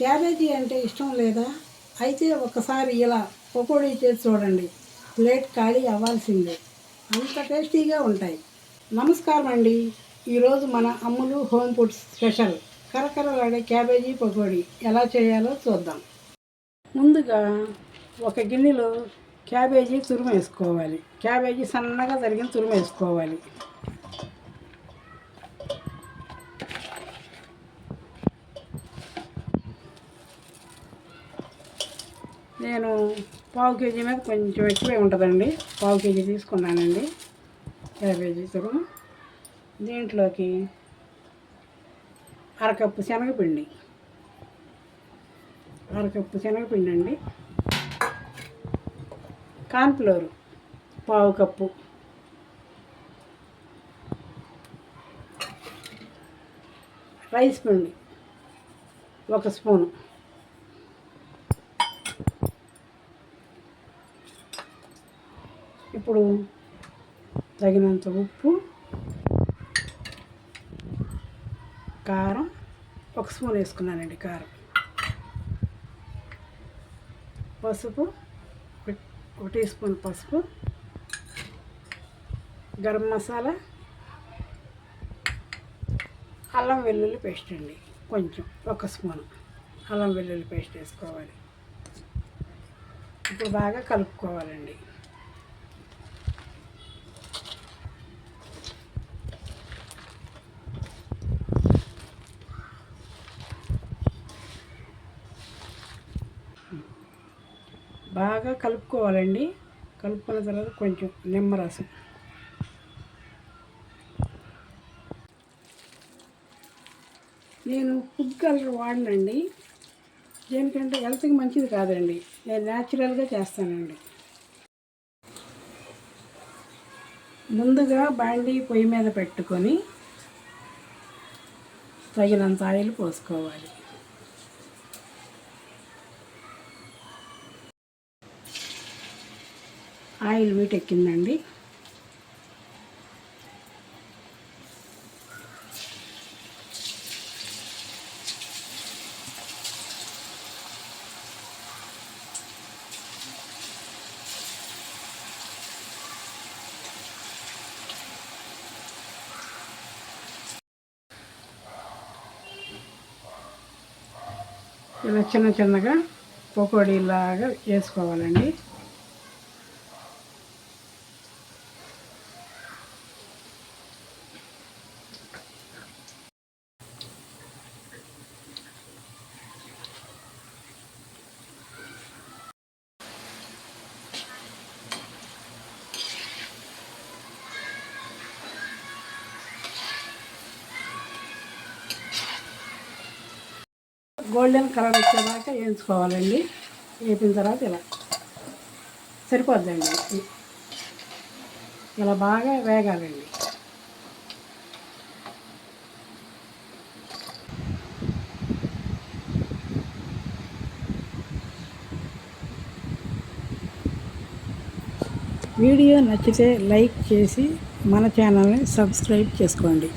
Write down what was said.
Cabbage అంటే ఇష్టం లేదా? అయితే ఒకసారి ఇలా పకోడీ చేసి చూడండి. ప్లేట్ ఖాళీ అవ్వాల్సిందే, అంత టేస్టీగా ఉంటాయి. నమస్కారం అండి. ఈరోజు మన అమ్ములు హోమ్ ఫుడ్స్ స్పెషల్ కరకరలాడే క్యాబేజీ పకోడీ ఎలా చేయాలో చూద్దాం. ముందుగా ఒక గిన్నెలో క్యాబేజీ తురుము వేసుకోవాలి. క్యాబేజీ సన్నగా తరిగిన తురుము వేసుకోవాలి. నేను పావు కేజీ మీద కొంచెం ఎక్కువే ఉంటుందండి. పావు కేజీ తీసుకున్నానండి క్యాబేజీ తురుము. దీంట్లోకి అరకప్పు శనగపిండి అండి, కార్న్ఫ్లోర్ పావు కప్పు, రైస్ పిండి 1 స్పూను, ఇప్పుడు తగినంత ఉప్పు, కారం 1 స్పూన్ వేసుకున్నానండి. కారం, పసుపు 1 టీ స్పూన్ పసుపు, గరం మసాలా, అల్లం వెల్లుల్లి పేస్ట్ అండి కొంచెం 1 స్పూను అల్లం వెల్లుల్లి పేస్ట్ వేసుకోవాలి. ఇప్పుడు బాగా కలుపుకోవాలండి. బాగా కలుపుకోవాలండి. కలుపుకున్న తర్వాత కొంచెం నిమ్మరసం, నేను ఫుడ్ కలర్ వాడనండి. దేనికంటే హెల్త్కి మంచిది కాదండి. నేను న్యాచురల్గా చేస్తానండి. ముందుగా బాండీ పొయ్యి మీద పెట్టుకొని తగినంత ఆయిల్ పోసుకోవాలి. ఆయిల్ వీటెక్కిందండి. ఇలా చిన్నగా పకోడీలాగా వేసుకోవాలండి. గోల్డెన్ కలర్ వచ్చేదాకా వేయించుకోవాలండి. వేపిన తర్వాత ఇలా సరిపోద్దండి. ఇలా బాగా వేగాలండి. వీడియో నచ్చితే లైక్ చేసి మన ఛానల్ని సబ్స్క్రైబ్ చేసుకోండి.